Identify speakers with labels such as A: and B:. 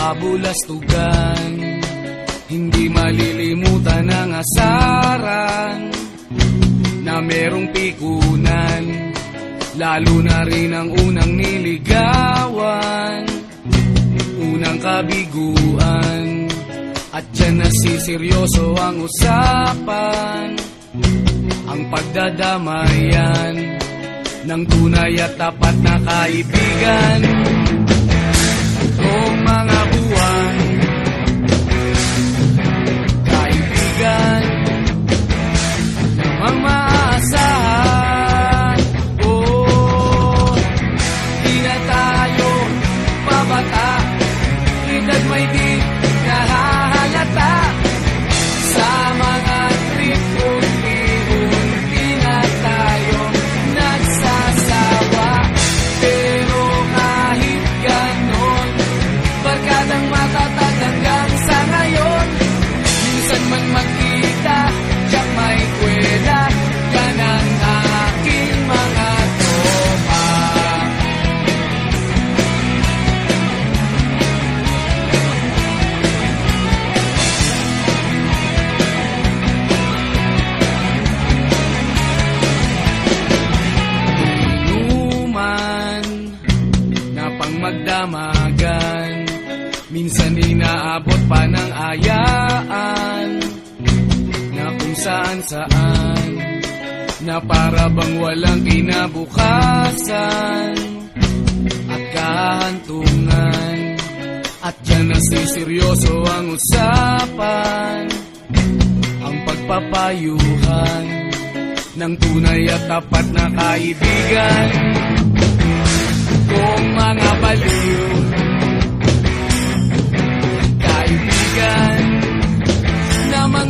A: kabulastugan. Hindi malilimutan ang asaran na merong pikunan, lalo na rin ang unang niligawan, unang kabiguan. At dyan nasiseryoso ang usapan, ang pagdadamayan ng tunay at tapat na kaibigan. Noong mga buwan, kaibigan namang maaasahan. Oh, di na tayo babata, edad may di nahahalata. Sa mga trip unti-unti na tayo nagsasawa. Pero kahit ganon, barkadang matatag hanggang sa ngayon. Minsan man magkita, tiyak may kwela, yan ang aking mga tropa. Inuman na pang magdamagan, minsan inaabot pa ng ayaan, na kung saan-saan, na para bang walang kinabukasan at kahantungan. At dyan nasiseryoso ang usapan, ang pagpapayuhan ng tunay at tapat na kaibigan. Kung mga baliw, kaibigan namang